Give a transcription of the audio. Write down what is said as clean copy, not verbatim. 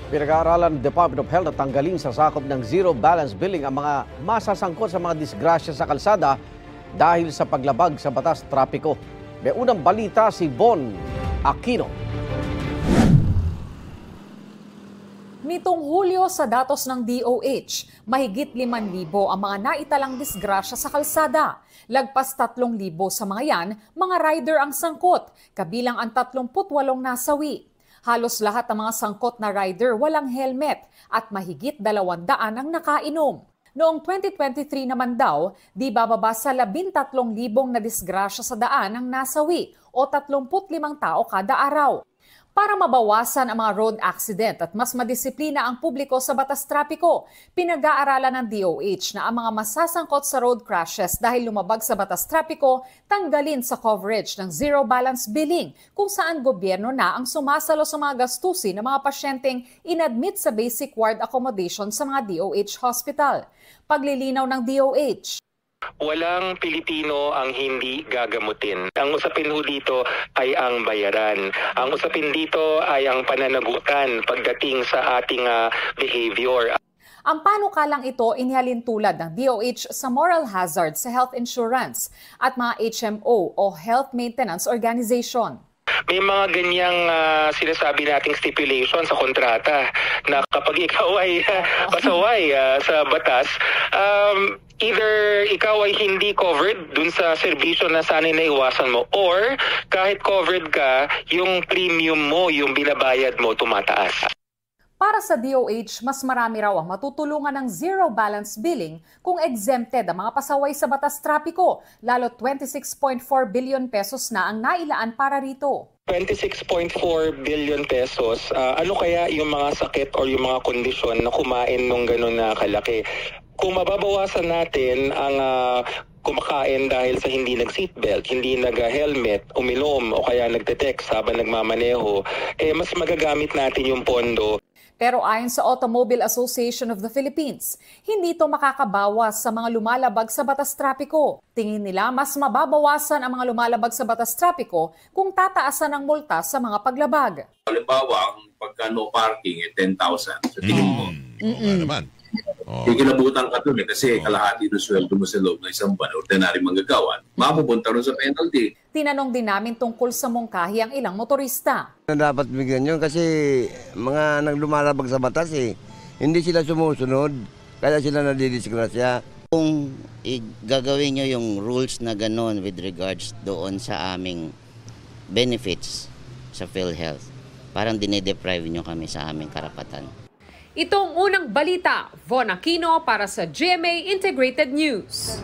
Pinag-aaralan ng Department of Health na tanggalin sa sakop ng zero balance billing ang mga masasangkot sa mga disgrasya sa kalsada dahil sa paglabag sa batas trapiko. May unang balita si Von Aquino. Nitong Hulyo sa datos ng DOH, mahigit 5,000 ang mga naitalang disgrasya sa kalsada. Lagpas 3,000 sa mga yan, mga rider ang sangkot, kabilang ang 38 nasawi. Halos lahat ng mga sangkot na rider walang helmet at mahigit 200 ang nakainom. Noong 2023 naman daw, di bababa sa 13,000 na disgrasya sa daan ang nasawi o 35 tao kada araw. Para mabawasan ang mga road accident at mas madisiplina ang publiko sa batas trapiko, pinag-aaralan ng DOH na ang mga masasangkot sa road crashes dahil lumabag sa batas trapiko tanggalin sa coverage ng zero balance billing kung saan gobyerno na ang sumasalo sa mga gastusin ng mga pasyenteng inadmit sa basic ward accommodation sa mga DOH hospital. Paglilinaw ng DOH. Walang Pilipino ang hindi gagamutin. Ang usapin ho dito ay ang bayaran. Ang usapin dito ay ang pananagutan pagdating sa ating behavior. Ang panukalang ito inihalin tulad ng DOH sa moral hazard sa health insurance at mga HMO o Health Maintenance Organization. May mga ganyang sinasabi nating stipulation sa kontrata na kapag ikaw ay pasaway sa batas, either ikaw ay hindi covered dun sa serbisyo na sana naiwasan mo or kahit covered ka, yung premium mo, yung binabayad mo, tumataas. Para sa DOH, mas marami raw ang matutulungan ng zero balance billing kung exempted ang mga pasaway sa batas trapiko, lalo 26.4 billion pesos na ang nailaan para rito. 26.4 billion pesos, ano kaya yung mga sakit or yung mga kondisyon na kumain nung gano'n na kalaki? Kung mababawasan natin ang kumakain dahil sa hindi nag-seatbelt, hindi nag-helmet, uminom o kaya nagte-text habang nagmamaneho, mas magagamit natin yung pondo. Pero ayon sa Automobile Association of the Philippines, hindi ito makakabawas sa mga lumalabag sa batas trapiko. Tingin nila mas mababawasan ang mga lumalabag sa batas trapiko kung tataasan ang multa sa mga paglabag. Halimbawa, ang pagka no parking 10,000. So tingin mo, naman. kikilabutan ka dun kasi kalahati ng sweldo mo sa loob ng isang buwan, ordinary manggagawa, mapupunta rin sa penalty. Tinanong din namin tungkol sa mungkahi ang ilang motorista. Dapat bigyan yun kasi mga naglumalabag sa batas hindi sila sumusunod, kaya sila nadidisgrasya. Kung gagawin nyo yung rules na gano'n with regards doon sa aming benefits sa PhilHealth, parang dinedeprive nyo kami sa aming karapatan. Itong unang balita, Von Aquino para sa GMA Integrated News.